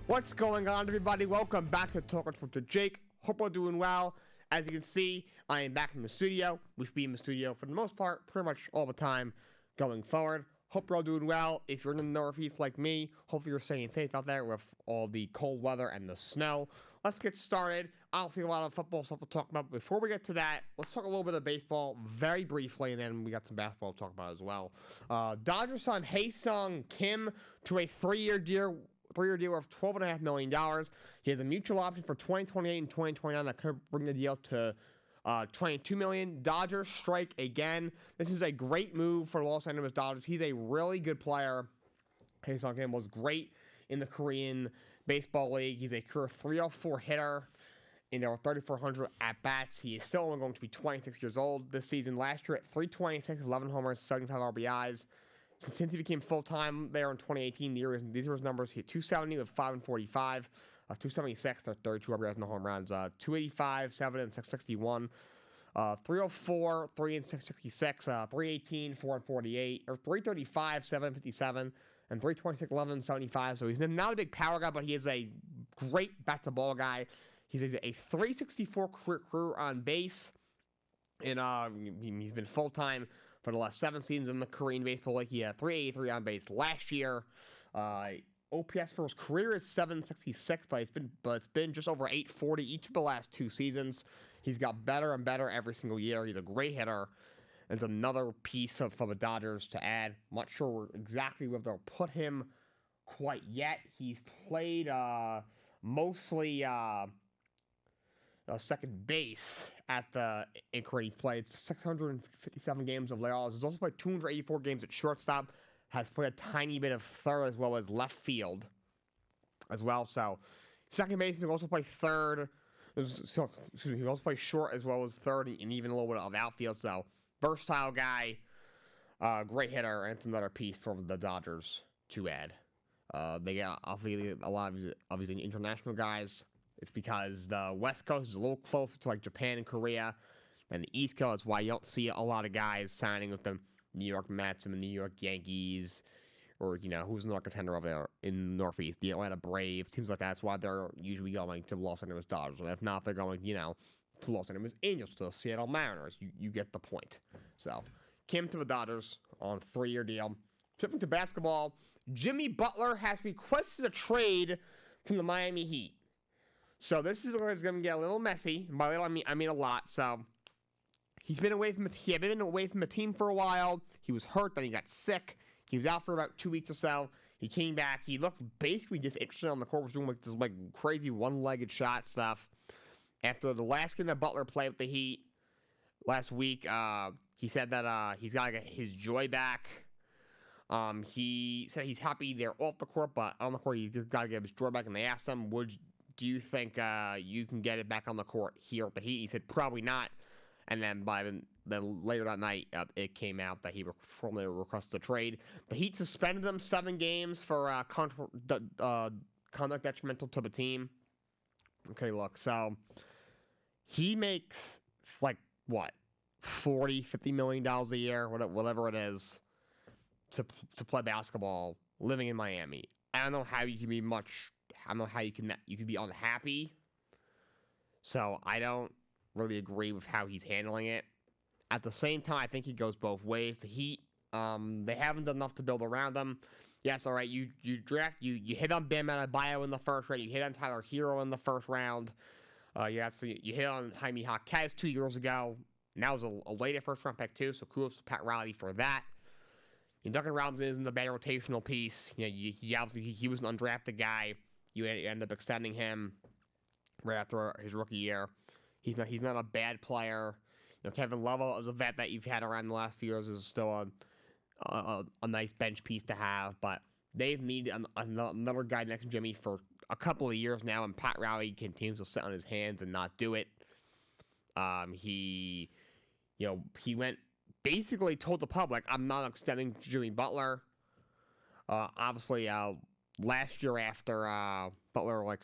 What's going on, everybody? Welcome back to Talkin with Jake. Hope we're doing well. As you can see, I am back in the studio. We should be in the studio for the most part, pretty much all the time going forward. Hope you're all doing well. If you're in the Northeast like me, hopefully you're staying safe out there with all the cold weather and the snow. Let's get started. I'll see a lot of football stuff to talk about. Before we get to that, let's talk a little bit of baseball very briefly, and then we got some basketball to talk about as well. Dodgers signed Hae-Sung Kim to a three-year deal worth $12.5 million. He has a mutual option for 2028 and 2029 that could bring the deal to $22 million. Dodgers strike again. This is a great move for the Los Angeles Dodgers. He's a really good player. Hae-Sung Kim was great in the Korean Baseball League. He's a career 304 hitter in over 3,400 at-bats. He is still only going to be 26 years old this season. Last year at 326, 11 homers, 75 RBIs. Since he became full-time there in 2018, these were his numbers. He had 270 with 5 and 45, 276, 32 RBIs in the home runs, 285, 7 and 661, 304, 3 and 666, 318, 4 and 48, or 335, 7 and 57, and 326, 11 and 75. So he's not a big power guy, but he is a great bat-to-ball guy. He's a 364 career on base, and he's been full-time for the last 7 seasons in the Korean Baseball League. He had 383 on base last year. OPS for his career is 766, but it's been just over 840 each of the last 2 seasons. He's got better and better every single year. He's a great hitter. There's another piece for the Dodgers to add. I'm not sure exactly where they'll put him quite yet. He's played mostly second base in Korea. He's played 657 games of layoffs. He's also played 284 games at shortstop. Has played a tiny bit of third as well as left field as well. So second base, he also play third. He also play short as well as third and even a little bit of outfield. So versatile guy, great hitter, and it's another piece for the Dodgers to add. They got obviously a lot of these international guys. It's because the West Coast is a little closer to like Japan and Korea than the East Coast. That's why you don't see a lot of guys signing with the New York Mets and the New York Yankees, or who's another contender over there in the Northeast, the Atlanta Braves, teams like that. That's why they're usually going to the Los Angeles Dodgers. And if not, they're going, to Los Angeles Angels, to the Seattle Mariners. You get the point. So, Kim to the Dodgers on a 3-year deal. Shifting to basketball, Jimmy Butler has requested a trade from the Miami Heat. So this is going to get a little messy. And by little, I mean a lot. So he had been away from the team for a while. He was hurt, then he got sick. He was out for about 2 weeks or so. He came back. He looked basically disinterested on the court. Was doing this crazy one-legged shot stuff. After the last game that Butler played with the Heat last week, he said that he's got to get his joy back. He said he's happy they're off the court, but on the court he's got to get his joy back. And they asked him, do you think you can get it back on the court here at the Heat? He said probably not. And then then later that night, it came out that he formally requested a trade. The Heat suspended him 7 games for conduct detrimental to the team. Okay, look, so he makes $40, $50 million a year, whatever it is, to play basketball, living in Miami. I don't know how you can be I don't know how you can be unhappy. So I don't really agree with how he's handling it. At the same time, I think he goes both ways. The Heat, they haven't done enough to build around him. Yes, all right, you hit on Bam Adebayo in the first round. You hit on Tyler Hero in the first round. So you hit on Jaime Jaquez 2 years ago. And that was a later first-round pick, too, so kudos to Pat Riley for that. And Duncan Robinson isn't a bad rotational piece. He was an undrafted guy. You end up extending him right after his rookie year. He's not a bad player. Kevin Love is a vet that you've had around the last few years. Is still a nice bench piece to have. But they've needed another guy next to Jimmy for a couple of years now, and Pat Riley continues to sit on his hands and not do it. He went basically told the public, I'm not extending Jimmy Butler. Obviously, last year after Butler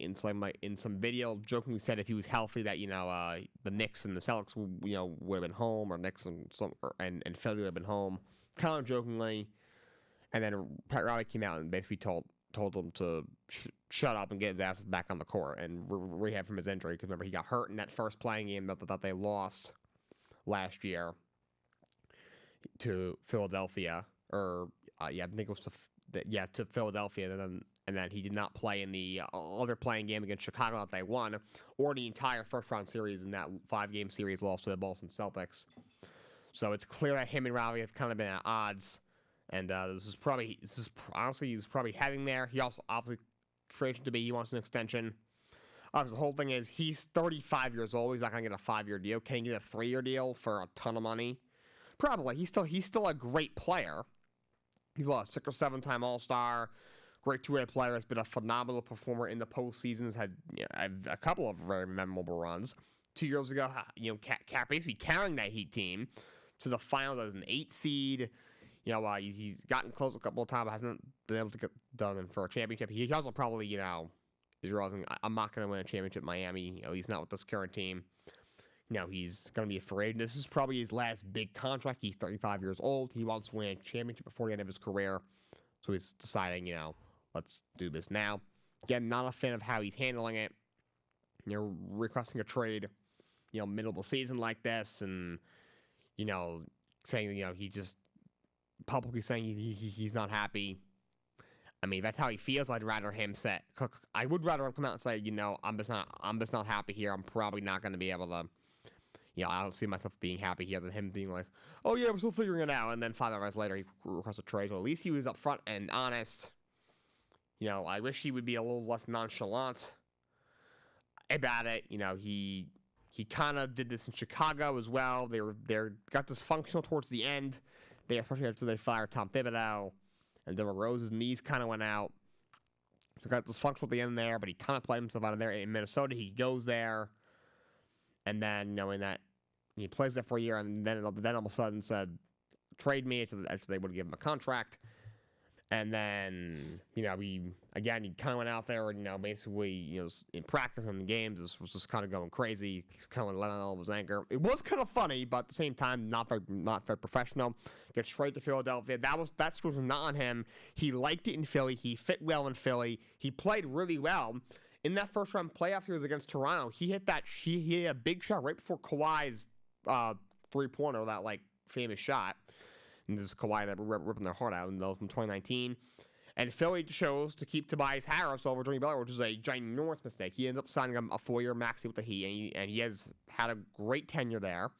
in some video jokingly said if he was healthy that the Knicks and the Celtics would have been home, or Knicks and Philly would have been home, kind of jokingly. And then Pat Riley came out and basically told told him to shut up and get his ass back on the court and rehab from his injury. Because remember, he got hurt in that first playing game that they lost last year to Philadelphia. Or I think it was to Philadelphia, and then he did not play in the other playing game against Chicago that they won, or the entire first-round series in that 5-game series loss to the Boston Celtics. So it's clear that him and Raleigh have kind of been at odds, and honestly, he's probably heading there. He also, obviously, free agent to be, he wants an extension. The whole thing is, he's 35 years old. He's not going to get a 5-year deal. Can he get a 3-year deal for a ton of money? Probably. He's still a great player. He's a 6 or 7-time All-Star, great two-way player. Has been a phenomenal performer in the postseason. Has had a couple of very memorable runs. 2 years ago, basically carrying that Heat team to the finals as an 8 seed. He's gotten close a couple of times, but hasn't been able to get done for a championship. He also probably, is realizing, I'm not going to win a championship in Miami, at least not with this current team. He's going to be a free agent. This is probably his last big contract. He's 35 years old. He wants to win a championship before the end of his career. So he's deciding, let's do this now. Again, not a fan of how he's handling it. Requesting a trade, middle of the season like this, and, saying, he just publicly saying he's not happy. I mean, if that's how he feels, I'd rather him say. I would rather him come out and say, I'm just not happy here. I'm probably not going to be able to. I don't see myself being happy here than him being like, oh yeah, we're still figuring it out. And then 5 hours later, he requests a trade. So at least he was upfront and honest. I wish he would be a little less nonchalant about it. He kind of did this in Chicago as well. They got dysfunctional towards the end. Especially after they fired Tom Thibodeau. And Derrick Rose's knees kind of went out. So got dysfunctional at the end there, but he kind of played himself out of there. In Minnesota, he goes there. And then, knowing that he plays there for a year, and then all of a sudden said, trade me after they would give him a contract. And then, he kind of went out there and, basically, in practice and in games, was just kind of going crazy. He's kind of letting all of his anger. It was kind of funny, but at the same time, not very professional. Gets straight to Philadelphia. That was not on him. He liked it in Philly. He fit well in Philly. He played really well. In that first round playoff series against Toronto, he hit a big shot right before Kawhi's 3-pointer, that famous shot. And this is Kawhi that ripping their heart out, and those from 2019. And Philly chose to keep Tobias Harris over Jimmy Butler, which is a ginormous mistake. He ended up signing him a 4-year maxi with the Heat, and he has had a great tenure there.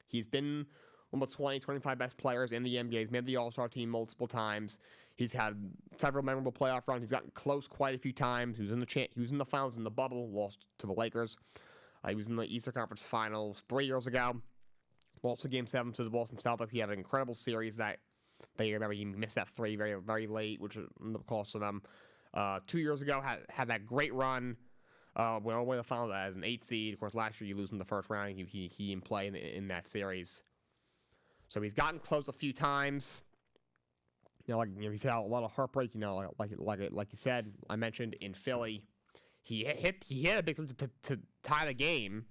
He's been one of the 20, 25 best players in the NBA. He's made the All-Star team multiple times. He's had several memorable playoff runs. He's gotten close quite a few times. He was in the finals in the bubble, lost to the Lakers. He was in the Eastern Conference Finals 3 years ago. Lost to Game 7 to the Boston Celtics. He had an incredible series that year. Remember, he missed that 3 very, very late, which ended up costing them. 2 years ago, had that great run. Went all the way to the finals as an 8 seed. Of course, last year you lose in the first round. He didn't play in that series. So he's gotten close a few times. He's had a lot of heartbreak. Like you said, I mentioned in Philly, he hit a big three to tie the game,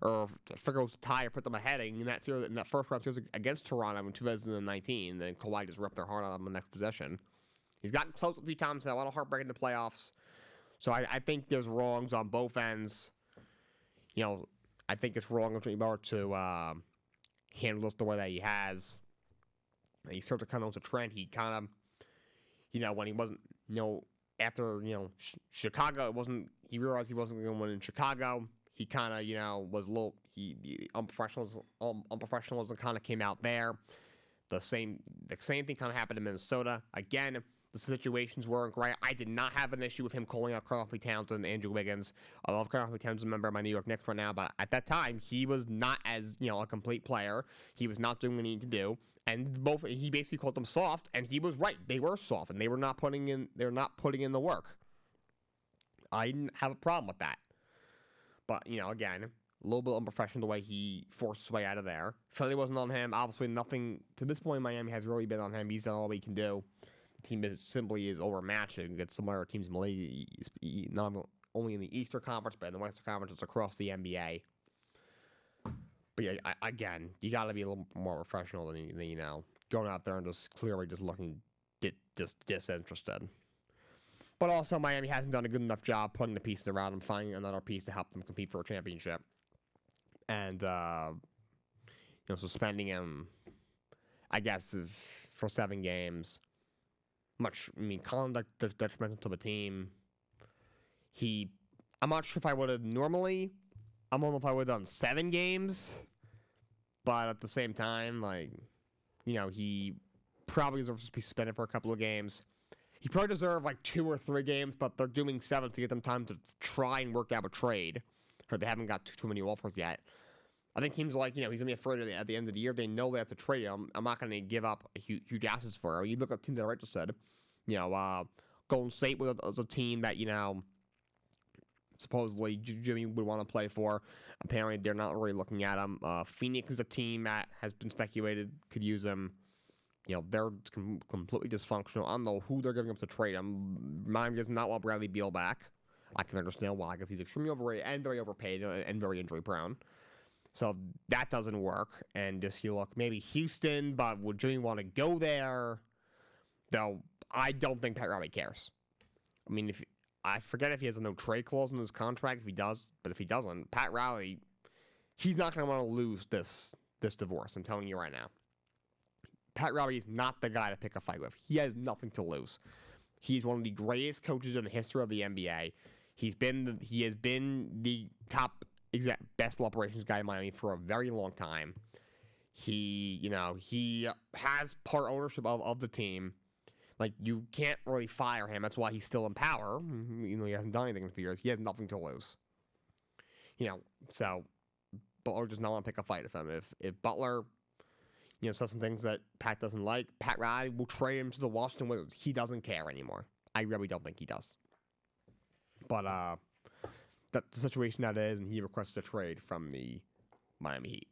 or figure it was to tie or put them ahead in that series, in that first round series against Toronto in 2019. And then Kawhi just ripped their heart out of him in the next possession. He's gotten close a few times. Had a lot of heartbreak in the playoffs. So I think there's wrongs on both ends. I think it's wrong of Jimmy Butler to handle this the way that he has. He sort of a trend. He kind of, when he wasn't, after, Chicago, he realized he wasn't going to win in Chicago. He kind of, was a little, the unprofessionalism kind of came out there. The same thing kind of happened in Minnesota. Again, the situations weren't great. I did not have an issue with him calling out Karl-Anthony Towns and Andrew Wiggins. I love Karl-Anthony Towns, a member of my New York Knicks right now, but at that time, he was not as, a complete player. He was not doing what he needed to do. And he basically called them soft, and he was right. They were soft, and they were not putting in the work. I didn't have a problem with that. But, again, a little bit unprofessional the way he forced his way out of there. Philly wasn't on him. Obviously, nothing to this point in Miami has really been on him. He's done all he can do. The team simply is overmatched against some other teams in the league, not only in the Eastern Conference, but in the Western Conference. It's across the NBA. But yeah, again, you got to be a little more professional than going out there and just clearly just looking just disinterested. But also, Miami hasn't done a good enough job putting the pieces around him, finding another piece to help them compete for a championship. And, suspending him, I guess, for 7 games. Conduct detrimental to the team. I'm not sure if I would have normally. I don't know if I would have done 7 games. But at the same time, he probably deserves to be suspended for a couple of games. He probably deserved 2 or 3 games, but they're doing 7 to get them time to try and work out a trade. Or they haven't got too many offers yet. I think teams he's going to be afraid at the end of the year. They know they have to trade him. I'm not going to give up huge assets for him. You look at teams that I just said. Golden State was a team that, supposedly Jimmy would want to play for. Apparently, they're not really looking at him. Phoenix is a team that has been speculated could use him. They're completely dysfunctional. I don't know who they're giving up to trade him. Miami does not want Bradley Beal back. I can understand why, because he's extremely overrated and very overpaid and very injury prone. So that doesn't work. And just maybe Houston, but would Jimmy want to go there? Though I don't think Pat Riley cares. I forget if he has a no trade clause in his contract. If he does, but if he doesn't, Pat Riley, he's not going to want to lose this divorce. I'm telling you right now. Pat Riley is not the guy to pick a fight with. He has nothing to lose. He's one of the greatest coaches in the history of the NBA. He has been the top basketball operations guy in Miami for a very long time. He has part ownership of the team. You can't really fire him. That's why he's still in power. He hasn't done anything in a few years. He has nothing to lose. So Butler does not want to pick a fight with him. If Butler, says some things that Pat doesn't like, Pat Riley will trade him to the Washington Wizards. He doesn't care anymore. I really don't think he does. But that's the situation that is, and he requests a trade from the Miami Heat.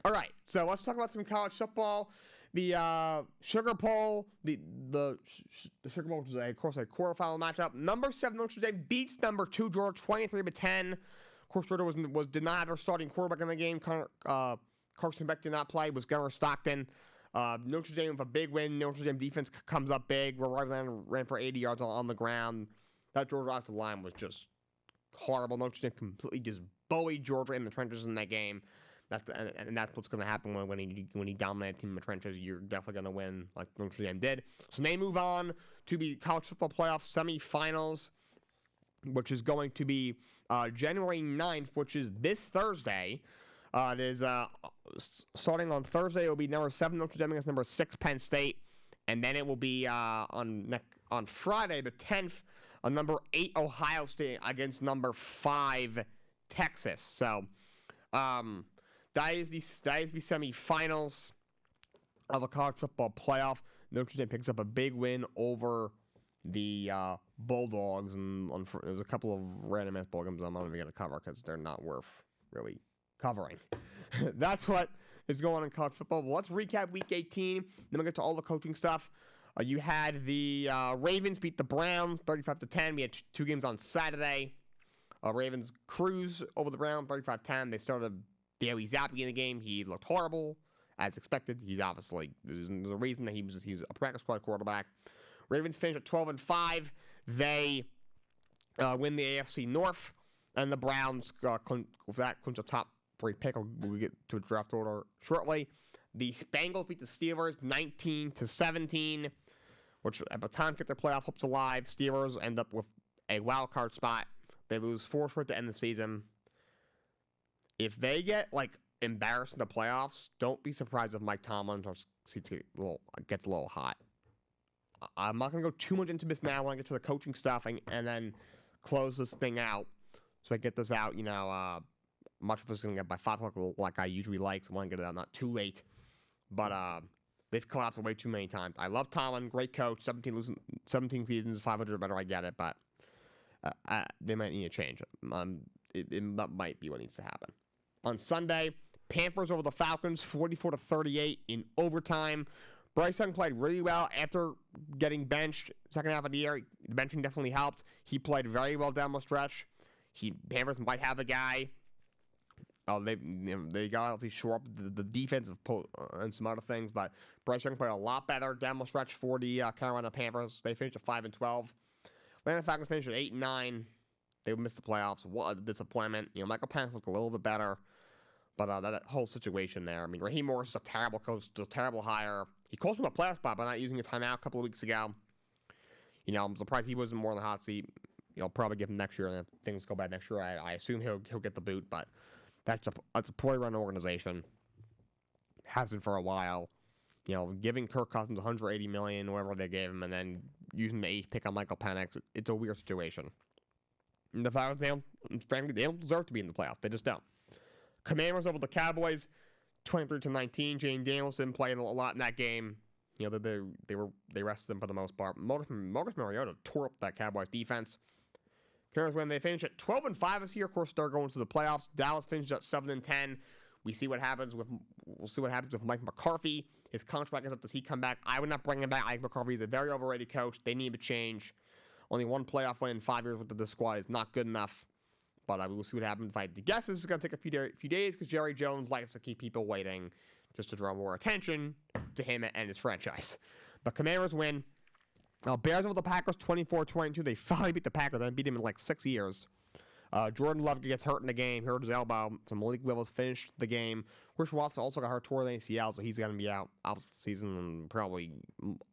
All right, so let's talk about some college football. The Sugar Bowl, the Sugar Bowl, which is of course a quarterfinal matchup. Number 7 Notre Dame beats number 2 Georgia 23-10. Of course, Georgia did not have their starting quarterback in the game. Carson Beck did not play. Was Gunnar Stockton. Notre Dame with a big win. Notre Dame defense comes up big. Ran for 80 yards on the ground. That Georgia offensive line was just horrible. Notre Dame completely just bullied Georgia in the trenches in that game. That's what's going to happen when he dominates a team in the trenches. You're definitely going to win like Notre Dame did. So they move on to the college football playoff semifinals, which is going to be January 9th, which is this Thursday. It is starting on Thursday. It will be number 7 Notre Dame against number 6 Penn State, and then it will be on Friday the 10th, number 8 Ohio State against number 5 Texas. So that is the semifinals of a college football playoff. Notre Dame picks up a big win over the Bulldogs, and there's a couple of random ass ball games I'm not even going to cover because they're not worth really covering. That's what is going on in college football. Well, let's recap Week 18. Then we'll get to all the coaching stuff. You had the Ravens beat the Browns 35-10. We had 2 games on Saturday. Ravens cruise over the Browns 35-10. They started Bailey Zappi in the game. He looked horrible, as expected. He's obviously, there's a reason that he's a practice squad quarterback. Ravens finish at 12-5. They win the AFC North, and the Browns with that clinch a top 3 pick. We'll get to a draft order shortly. The Bengals beat the Steelers 19-17, which at the time kept their playoff hopes alive. Steelers end up with a wild card spot. They lose 4 straight to end the season. If they get embarrassed in the playoffs, don't be surprised if Mike Tomlin gets a little hot. I'm not going to go too much into this now. I want to get to the coaching stuff and then close this thing out. So I get this out, much of this is going to get by 5 o'clock like I usually like. So I want to get it out not too late. But they've collapsed way too many times. I love Tomlin, great coach, 17 seasons, 500 better, I get it. But they might need a change. It might be what needs to happen. On Sunday, Panthers over the Falcons, 44-38 in overtime. Bryce Young played really well after getting benched second half of the year. The benching definitely helped. He played very well down the stretch. Panthers might have a guy. They got to shore up the defensive and some other things, but Bryce Young played a lot better down the stretch for the Carolina Panthers. They finished at 5-12. Atlanta Falcons finished at 8-9. They missed the playoffs. What a disappointment. Michael Penix looked a little bit better, but that whole situation there. I mean, Raheem Morris is a terrible coach, a terrible hire. He cost him a playoff spot by not using a timeout a couple of weeks ago. I'm surprised he wasn't more in the hot seat. Probably give him next year, and if things go bad next year, I assume he'll get the boot, but that's a poorly run organization. Has been for a while. Giving Kirk Cousins $180 million, whatever they gave him, and then using the 8th pick on Michael Penix, it's a weird situation. And the Falcons, frankly, they don't deserve to be in the playoffs. They just don't. Commanders over the Cowboys, 23-19. Jane Daniels didn't play a lot in that game. They rested them for the most part. Marcus Mariota tore up that Cowboys defense. Commanders win. They finish at 12-5 this year. Of course, they're going to the playoffs. Dallas finished at 7-10. We'll see what happens with Mike McCarthy. His contract is up. Does he come back? I would not bring him back. Mike McCarthy is a very overrated coach. They need a change. Only one playoff win in 5 years with the squad is not good enough. But we will see what happens. If I had to guess, this is going to take a few days because Jerry Jones likes to keep people waiting just to draw more attention to him and his franchise. But Commanders win. Bears over the Packers, 24-22. They finally beat the Packers. They beat them in like 6 years. Jordan Love gets hurt in the game, hurt his elbow. So Malik Willis finished the game. Christian Watson also got hurt toward the ACL, so he's going to be out for the season and probably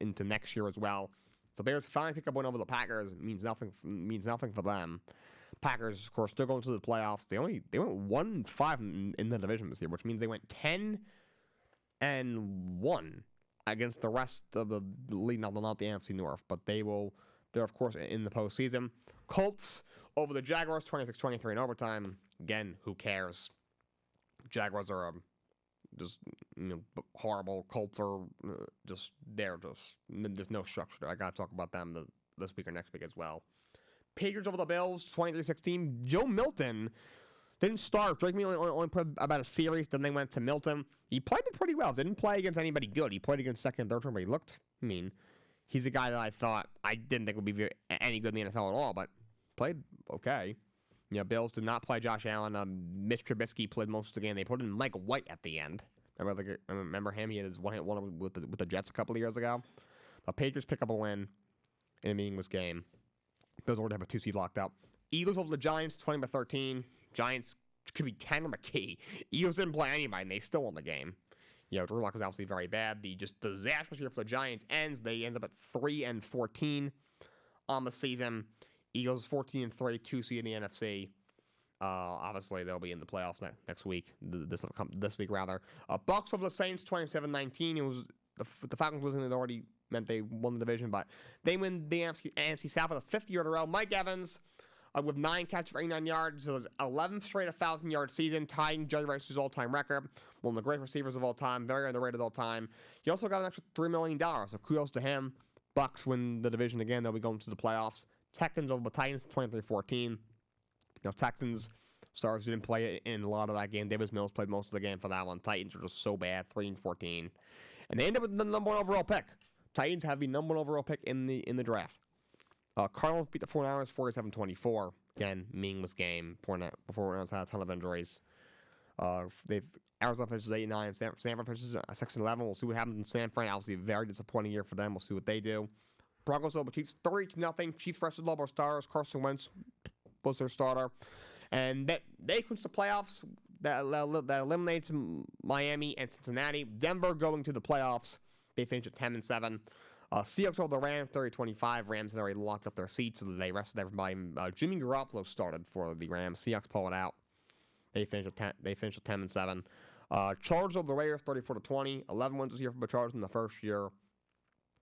into next year as well. So Bears finally pick up one over the Packers. It means nothing for them. Packers, of course, still going to the playoffs. They went 1-5 in the division this year, which means they went 10-1 against the rest of the league. Not the NFC North, but they're of course in the postseason. Colts over the Jaguars, 26-23 in overtime. Again, who cares? Jaguars are just horrible. Colts are there's no structure. I gotta talk about them this week or next week as well. Patriots over the Bills, 23-16. Joe Milton didn't start. Drake May only played about a series. Then they went to Milton. He played it pretty well. Didn't play against anybody good. He played against second and third round, but he looked mean. He's a guy that I didn't think would be any good in the NFL at all, but played okay. Bills did not play Josh Allen. Mitch Trubisky played most of the game. They put in Mike White at the end. Remember him? He had his one-hit wonder with the Jets a couple of years ago. The Patriots pick up a win in a meaningless game. Bills already have a 2 seed locked up. Eagles over the Giants, 20-13. Giants could be 10 or McKee. Eagles didn't play anybody, and they still won the game. Drew Lock was obviously very bad. The just disastrous year for the Giants ends. They end up at 3-14 on the season. Eagles 14-3, 2 seed in the NFC. Obviously, they'll be in the playoffs next week. This week, rather. Bucks over the Saints, 27-19. It was the Falcons losing. It already meant they won the division, but they win the NFC South for the 5th year in a row. Mike Evans with 9 catches for 89 yards. So it was 11th straight 1,000-yard season, tying Jerry Rice's all-time record. One of the great receivers of all time, very underrated all time. He also got an extra $3 million, so kudos to him. Bucks win the division again. They'll be going to the playoffs. Texans over the Titans, 23-14. Texans stars didn't play in a lot of that game. Davis Mills played most of the game for that one. Titans are just so bad, 3-14. And they end up with the number 1 overall pick. Titans have the number 1 overall pick in the draft. Cardinals beat the 49ers 47-24. Again, meaningless game before we had a ton of injuries. Arizona finishes 8-9. San Fran finishes 6-11. We'll see what happens in San Fran. Obviously, a very disappointing year for them. We'll see what they do. Broncos over Chiefs 30-0. Chiefs rested all their stars. Carson Wentz was their starter, and they clinch the playoffs. That eliminates Miami and Cincinnati. Denver going to the playoffs. They finish at 10-7. Seahawks over the Rams, 30-25. Rams had already locked up their seats, so they rested everybody. Jimmy Garoppolo started for the Rams. Seahawks pull it out. They finish at 10-7. Chargers over the Raiders, 34-20. 11 wins this year for the Chargers in the first year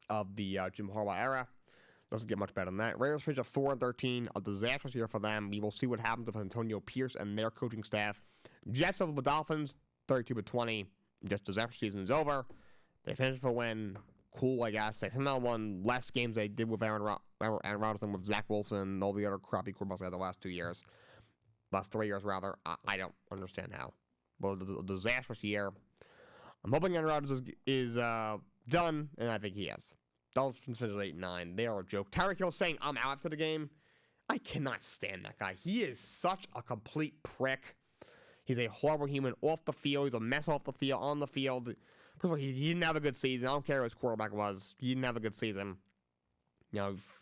of the Jim Harbaugh era. Doesn't get much better than that. Raiders finish at 4-13. A disastrous year for them. We will see what happens with Antonio Pierce and their coaching staff. Jets over the Dolphins, 32-20. Just disastrous season is over. They finished for a win. Cool, I guess. They somehow won less games they did with Aaron Rodgers than with Zach Wilson and all the other crappy quarterbacks they had the last 2 years. Last 3 years, rather. I don't understand how. Well, a disastrous year. I'm hoping Aaron Rodgers is done, and I think he is. Dolphins finished 8-9. They are a joke. Tyreek Hill saying, I'm out after the game. I cannot stand that guy. He is such a complete prick. He's a horrible human off the field. He's a mess off the field, on the field. First of all, he didn't have a good season. I don't care who his quarterback was. He didn't have a good season.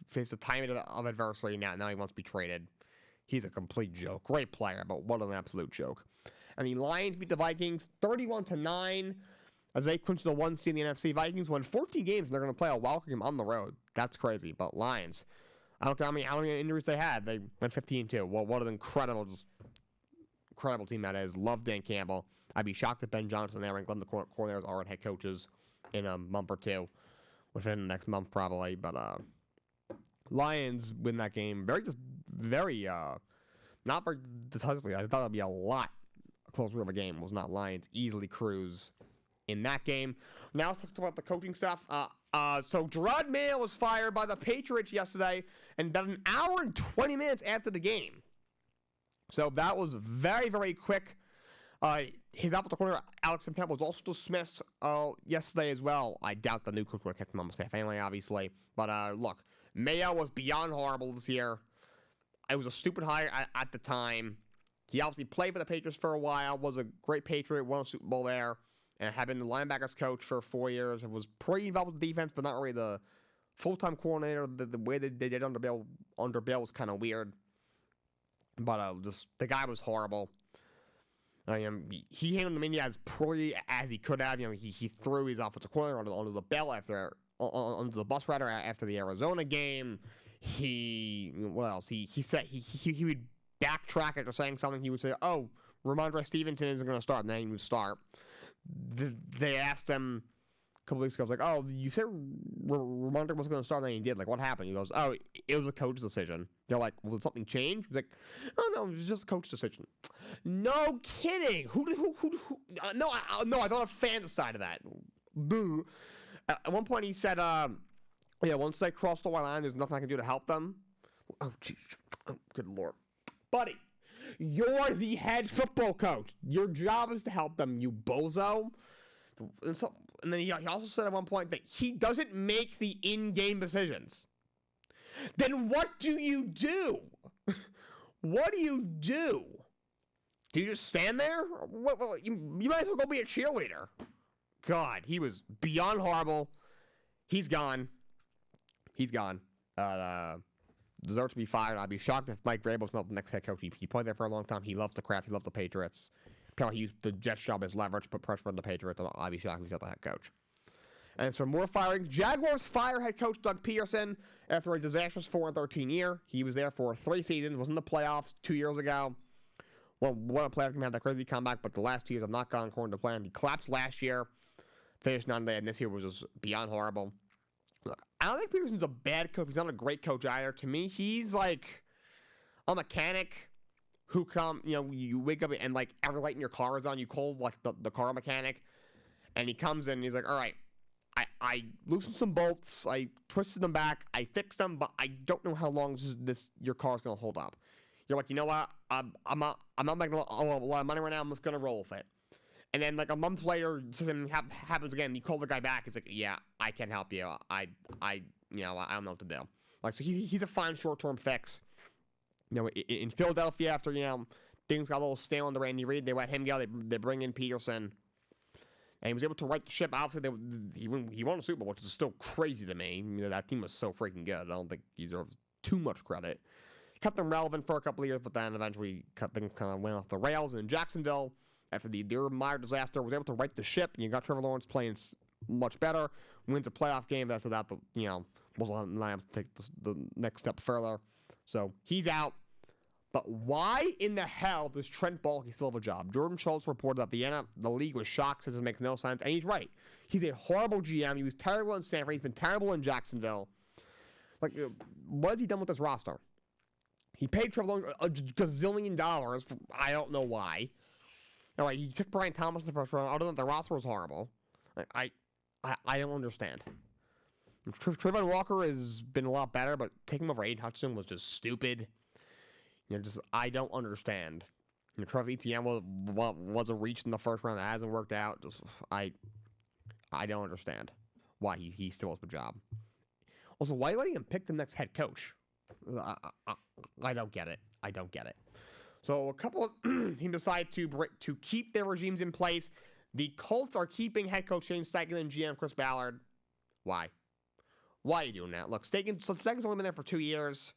Faced the timing of adversity. Now he wants to be traded. He's a complete joke. Great player, but what an absolute joke. And the Lions beat the Vikings 31-9 as they clinched the 1 seed in the NFC. Vikings won 14 games, and they're going to play a wild game on the road. That's crazy. But Lions, I don't care how many injuries they had. They went 15-2. Well, what an incredible team that is. Love Dan Campbell. I'd be shocked if Ben Johnson and Aaron Glenn, the coordinators, aren't head coaches in a month or two. Within the next month, probably. But Lions win that game very not very decisively. I thought it would be a lot closer of a game. It was not. Lions easily cruise in that game. Now let's talk about the coaching stuff. So Gerard Mayo was fired by the Patriots yesterday, and about an hour and 20 minutes after the game. So that was very, very quick. His offensive coordinator, Alex Campbell, was also dismissed yesterday as well. I doubt the new coach would have kept him on the staff anyway, obviously. But look, Mayo was beyond horrible this year. It was a stupid hire at the time. He obviously played for the Patriots for a while, was a great Patriot, won a Super Bowl there, and had been the linebackers coach for 4 years. And was pretty involved with the defense, but not really the full-time coordinator. The way they did under Bill was kind of weird. But just the guy was horrible. He handled India as poorly as he could have. He threw his offensive coordinator under the under the bus rather after the Arizona game. What else? He said he would backtrack after saying something. He would say, "Oh, Ramondre Stevenson isn't going to start," and then he would start. They asked him a couple weeks ago, I was like, "Oh, you said Ramondre wasn't going to start, and then he did. Like, what happened?" He goes, "Oh, it was a coach's decision." They're like, "Well, did something change?" He's like, "Oh no, it was just a coach's decision." No kidding. Who? No, I thought a fan decided that. Boo. At one point, he said, once they cross the white line, there's nothing I can do to help them. Oh, jeez. Oh, good Lord. Buddy, you're the head football coach. Your job is to help them, you bozo. And then he also said at one point that he doesn't make the in-game decisions. Then what do you do? What do you do? Do you just stand there? You might as well go be a cheerleader. God, he was beyond horrible. He's gone. Deserves to be fired. I'd be shocked if Mike Vrabel's not the next head coach. He played there for a long time. He loves the craft. He loves the Patriots. Apparently he used the Jets job as leverage, put pressure on the Patriots. I'd be shocked if he's not the head coach. And as for more firing, Jaguars fire head coach Doug Peterson after a disastrous 4-13 year. He was there for 3 seasons, was in the playoffs 2 years ago. Well, one playoff game had that crazy comeback, but the last 2 years have not gone according to plan. He collapsed last year, finished 9-8, and this year was just beyond horrible. Look, I don't think Peterson's a bad coach. He's not a great coach either. To me, he's like a mechanic who you wake up and like every light in your car is on. You call like the car mechanic, and he comes in and he's like, all right, I loosened some bolts, I twisted them back, I fixed them, but I don't know how long your car's gonna hold up. You're like, you know what? I'm not making a lot of money right now. I'm just gonna roll with it. And then like a month later, something happens again. You call the guy back. It's like, yeah, I can't help you. I don't know what to do. Like, so he's a fine short-term fix. In Philadelphia, after things got a little stale under Randy Reid, they let him go. They bring in Peterson, and he was able to right the ship. Obviously, he won a Super Bowl, which is still crazy to me. That team was so freaking good. I don't think he deserves too much credit. Kept them relevant for a couple of years, but then eventually things kind of went off the rails. In Jacksonville, after the Urban Meyer disaster, was able to right the ship. And you got Trevor Lawrence playing much better. Wins a playoff game. After that, wasn't able to take the next step further. So he's out. But why in the hell does Trent Baalke still have a job? Jordan Schultz reported that the league was shocked, says it makes no sense, and he's right. He's a horrible GM. He was terrible in Stanford. He's been terrible in Jacksonville. Like, what has he done with this roster? He paid Trevor Lawrence a gazillion dollars. I don't know why. Anyway, he took Brian Thomas in the first round. Other than that, the roster was horrible. I don't understand. Trayvon Walker has been a lot better, but taking him over Aiden Hutchinson was just stupid. I don't understand. Trevor Etienne was a reach in the first round that hasn't worked out. I don't understand why he still has a job. Also, why would he even pick the next head coach? I don't get it. So a couple of teams decided to keep their regimes in place. The Colts are keeping head coach Shane Steichen and GM Chris Ballard. Why? Why are you doing that? Look, Steichen's only been there for 2 years.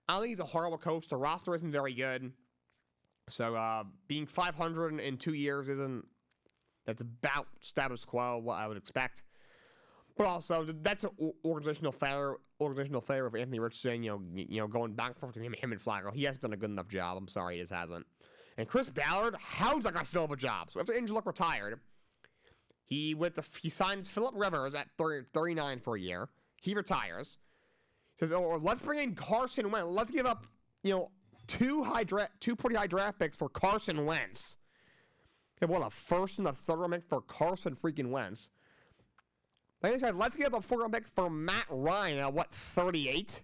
I don't think he's a horrible coach. The roster isn't very good. So being 500 in 2 years that's about status quo, what I would expect. But also, that's an organizational failure of Anthony Richardson, going back and forth between him and Flacco. He hasn't done a good enough job. I'm sorry, he just hasn't. And Chris Ballard, how's that guy still have a job? So after Andrew Luck retired, he signs Phillip Rivers at 39 for a year. He retires. He says, "Oh, let's bring in Carson Wentz. Let's give up, two pretty high draft picks for Carson Wentz. They want a first and a third round pick for Carson freaking Wentz. Like I said, let's give up a 4th round pick for Matt Ryan at 38?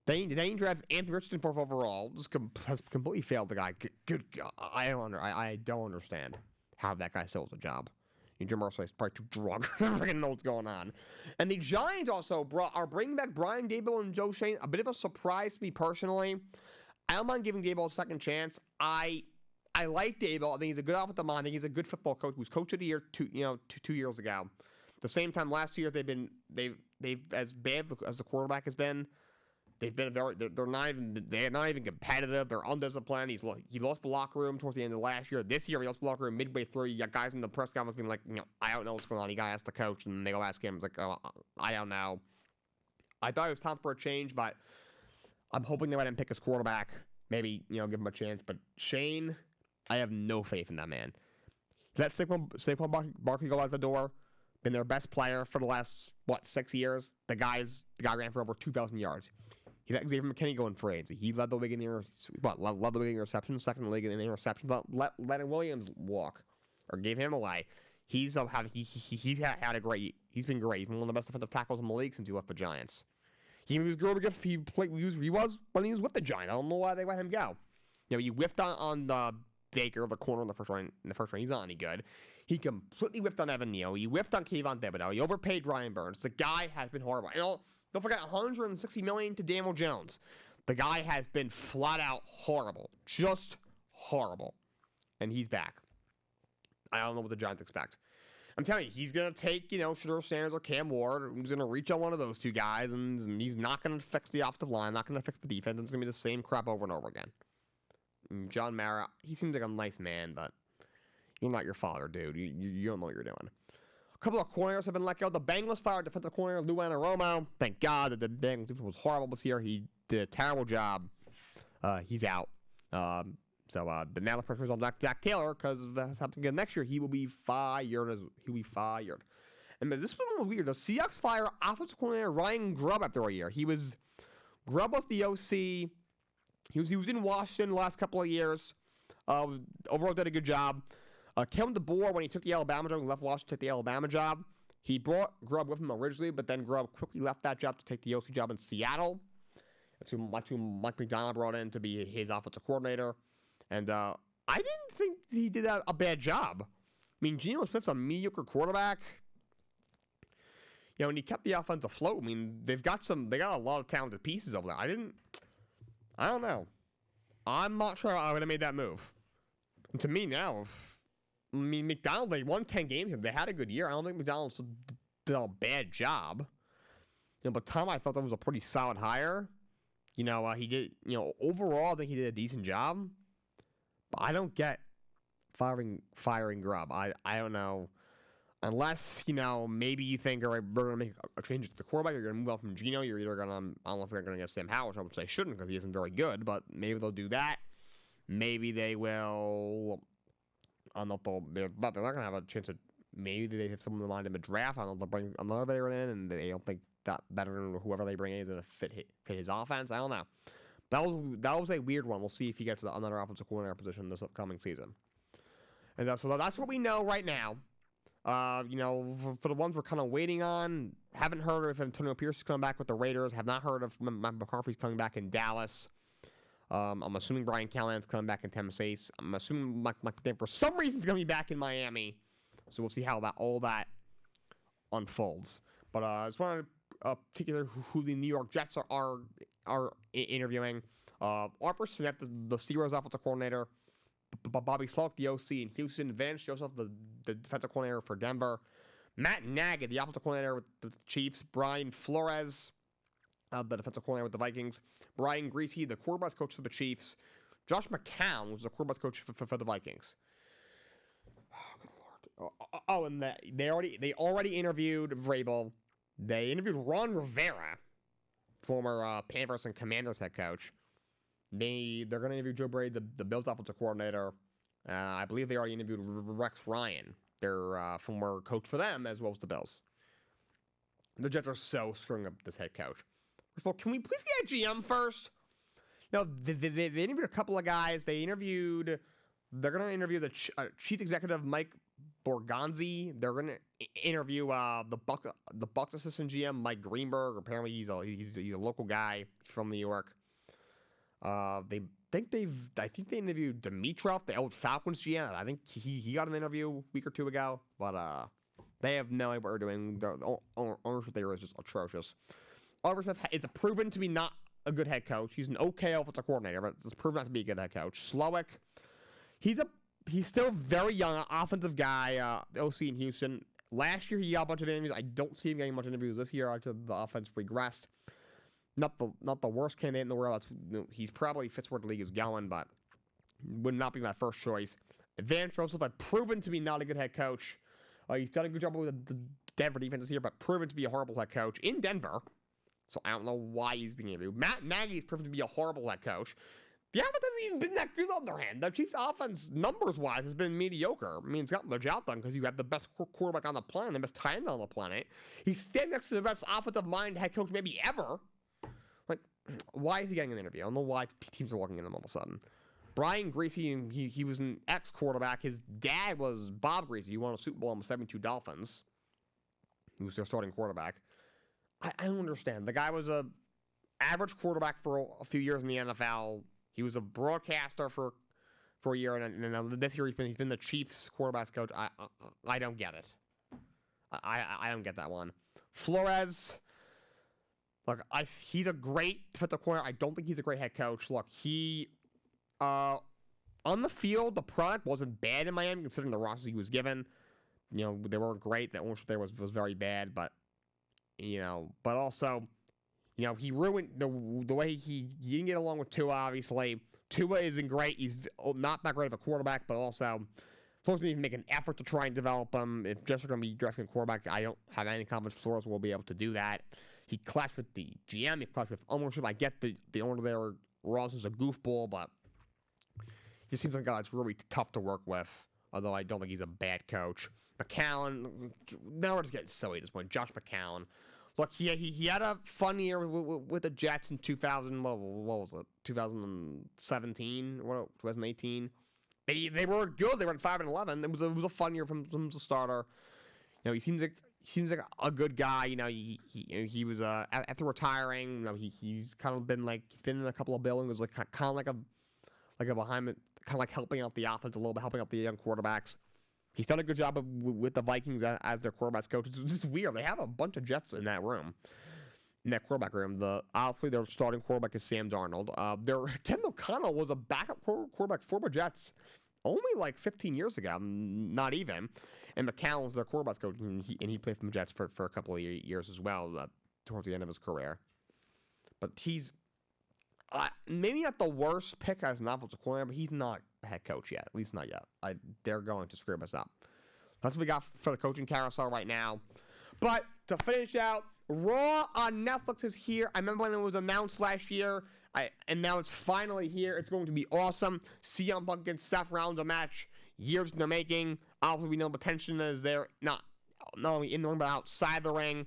They draft Anthony Richardson 4th overall. Just has completely failed the guy. Good God. I don't understand how that guy still has a job. Jim Irsay is probably too drunk. I don't freaking know what's going on. And the Giants also are bringing back Brian Daboll and Joe Schoen. A bit of a surprise to me personally. I don't mind giving Daboll a second chance. I like Daboll. I think he's a good offensive mind. I think he's a good football coach. He was coach of the year 2 years ago. At the same time, last year they've as bad as the quarterback has been. They're not even competitive. They're undisciplined. He lost the locker room towards the end of last year. This year he lost the locker room midway through. You got guys in the press conference being like, I don't know what's going on. You got to ask the coach, and they go ask him. It's like, oh, I don't know. I thought it was time for a change, but I'm hoping they let him pick his quarterback. Maybe give him a chance. But Shane, I have no faith in that man. Let Saquon Barkley go out the door. Been their best player for the last 6 years. The guy ran for over 2,000 yards. He let Xavier McKinney go in free agency. He led the league in led the league in interceptions, second in the league in interceptions. Let Leonard Williams walk or gave him away. He's been great. He's been great. He's been one of the best defensive tackles in the league since he left the Giants. He was good if he was when he was with the Giants. I don't know why they let him go. He whiffed on the Baker, the corner in the first round. He's not any good. He completely whiffed on Evan Neal. He whiffed on Kayvon Thibodeau. He overpaid Ryan Burns. The guy has been horrible. Don't forget $160 million to Daniel Jones. The guy has been flat out horrible. Just horrible. And he's back. I don't know what the Giants expect. I'm telling you, he's going to take, Shedeur Sanders or Cam Ward. He's going to reach on one of those two guys, and he's not going to fix the offensive line, not going to fix the defense. It's going to be the same crap over and over again. And John Mara, he seems like a nice man, but you're not your father, dude. You don't know what you're doing. A couple of corners have been let go. The Bengals fired defensive corner Lou Anarumo. Thank God that the Bengals defense was horrible this year. He did a terrible job. He's out. But now the pressure is on Zach Taylor because if that's happening again next year, he will be fired. And this one was weird. The Seahawks fire offensive coordinator Ryan Grubb after a year. Grubb was the OC. He was in Washington the last couple of years. Overall did a good job. Kevin DeBoer, when he took the Alabama job and left Washington to take the Alabama job, he brought Grubb with him originally, but then Grubb quickly left that job to take the OC job in Seattle. That's who Mike McDonald brought in to be his offensive coordinator. And I didn't think he did a bad job. I mean, Geno Smith's a mediocre quarterback. And he kept the offense afloat. I mean, they got a lot of talented pieces over there. I don't know. I'm not sure I would have made that move. And to me now, McDonald, they won 10 games. They had a good year. I don't think McDonald did a bad job. But Tom, I thought that was a pretty solid hire. He did, overall, I think he did a decent job. But I don't get firing Grubb. I don't know. Unless, maybe you think, all right, we're going to make a change to the quarterback. You're going to move on from Geno. You're either going to, I don't know if they're going to get Sam Howell, which I shouldn't because he isn't very good. But maybe they'll do that. Maybe they will. I don't know if they're not going to have a chance to. Maybe they have someone in mind in the draft. I don't know if they'll bring another veteran in, and they don't think that veteran or whoever they bring in is going to fit his offense. I don't know. That was a weird one. We'll see if he gets another offensive coordinator position this upcoming season. And so that's what we know right now. For the ones we're kind of waiting on, haven't heard if Antonio Pierce is coming back with the Raiders. Have not heard if Matt McCarthy's coming back in Dallas. I'm assuming Brian Callahan's coming back in Tennessee. I'm assuming Mike McDaniel for some reason is going to be back in Miami. So we'll see how all that unfolds. But I just wanted to take you through who the New York Jets are interviewing. Arthur Smith, the Steelers offensive coordinator. Bobby Sloak, the OC in Houston. Vance Joseph, the defensive coordinator for Denver. Matt Nagy, the offensive coordinator with the Chiefs. Brian Flores, the defensive coordinator with the Vikings. Brian Griese, the quarterback's coach for the Chiefs. Josh McCown was the quarterback's coach for the Vikings. Oh, good Lord. Oh, and they already interviewed Vrabel. They interviewed Ron Rivera, former Panthers and Commanders head coach. They're going to interview Joe Brady, the Bills offensive coordinator. I believe they already interviewed Rex Ryan, their former coach for them, as well as the Bills. The Jets are so screwing up this head coach. First of all, can we please get a GM first? No, they interviewed a couple of guys. They're going to interview the chief executive, Mike Borgonzi. They're going to interview the Bucs assistant GM, Mike Greenberg. Apparently, he's a local guy from New York. I think they interviewed Dimitrov, the old Falcons GM. I think he got an interview a week or two ago, but they have no idea what they're doing. The ownership there is just atrocious. Arthur Smith is proven to be not a good head coach. He's an okay offensive coordinator, but it's proven not to be a good head coach. Slowick, he's still very young, offensive guy, OC in Houston. Last year he got a bunch of interviews. I don't see him getting much interviews this year after the offense regressed. Not the worst candidate in the world. He's probably fits where the league is going, but would not be my first choice. Vance Joseph had proven to be not a good head coach. He's done a good job with the Denver defense this year, but proven to be a horrible head coach in Denver. So I don't know why he's being interviewed. Matt Nagy is proven to be a horrible head coach. The offense hasn't even been that good on their hand. The Chiefs' offense, numbers-wise, has been mediocre. I mean, it's gotten their job done because you have the best quarterback on the planet, the best tight end on the planet. He's standing next to the best offensive mind head coach maybe ever. Like, why is he getting an interview? I don't know why teams are looking at him all of a sudden. Brian Griese, he was an ex-quarterback. His dad was Bob Griese. He won a Super Bowl on the 72 Dolphins. He was their starting quarterback. I don't understand. The guy was a average quarterback for a few years in the NFL. He was a broadcaster for a year, and this year he's been the Chiefs quarterbacks coach. I don't get it. I don't get that one. Flores, look, he's a great defensive coordinator. I don't think he's a great head coach. Look, on the field, the product wasn't bad in Miami considering the rosters he was given. You know, they weren't great. The ownership there was very bad, but also, he ruined the way he didn't get along with Tua, obviously. Tua isn't great. He's not that great of a quarterback, but also, supposed to even make an effort to try and develop him. If Jets are going to be drafting a quarterback, I don't have any confidence Flores will be able to do that. He clashed with the GM. He clashed with ownership. I get the owner there, Ross, is a goofball, but he seems like a guy that's really tough to work with, although I don't think he's a bad coach. McCown, now we're just getting silly at this point. Josh McCown. Look, he had a fun year with the Jets in 2000. What was it? 2017 or 2018. They were good. They went 5-11. It was a fun year from him as a starter. He seems like a good guy. He was after retiring. He's kind of been he's been in a couple of buildings, kind of like a behind it, kind of like helping out the offense a little bit, helping out the young quarterbacks. He's done a good job with the Vikings as their quarterbacks coach. It's just weird. They have a bunch of Jets in that room, in that quarterback room. Obviously, their starting quarterback is Sam Darnold. Ken O'Connell was a backup quarterback for the Jets only 15 years ago, not even. And McCown was their quarterbacks coach, and he played for the Jets for a couple of years as well, towards the end of his career. But he's maybe not the worst pick as an offensive coordinator, but he's not a head coach yet. At least not yet. They're going to screw us up. That's what we got for the coaching carousel right now. But to finish out, Raw on Netflix is here. I remember when it was announced last year, and now it's finally here. It's going to be awesome. CM Punk against Seth Rollins, a match years in the making. Obviously, we know the tension is there, not only in the ring, but outside the ring.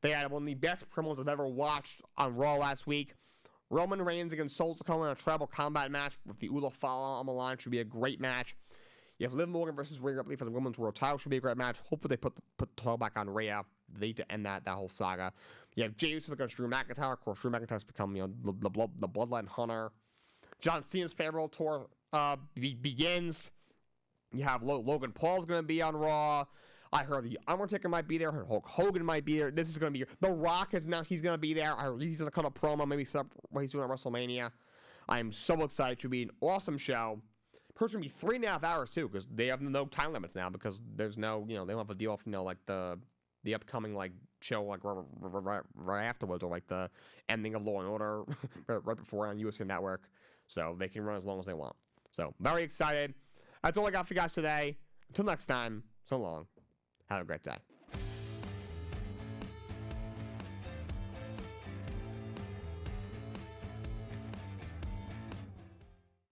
They had one of the best promos I've ever watched on Raw last week. Roman Reigns against Sol Sikoa in a tribal combat match with the Ula Fala on the line should be a great match. You have Liv Morgan versus Rhea Ripley for the Women's World Title should be a great match. Hopefully they put the title back on Rhea. They need to end that whole saga. You have Jey Uso against Drew McIntyre. Of course, Drew McIntyre's become the bloodline hunter. John Cena's farewell tour begins. You have Logan Paul's going to be on Raw. I heard the Undertaker might be there. I heard Hulk Hogan might be there. This is going to be... The Rock has announced he's going to be there. He's going to cut a promo, maybe set up what he's doing at WrestleMania. I am so excited. It should be an awesome show. It's going to be 3.5 hours, too, because they have no time limits now, because there's no, they don't have a deal with, like, the upcoming, like, show, like, right afterwards, or, like, the ending of Law & Order right before on USA Network. So they can run as long as they want. So, very excited. That's all I got for you guys today. Until next time, so long. Have a great day.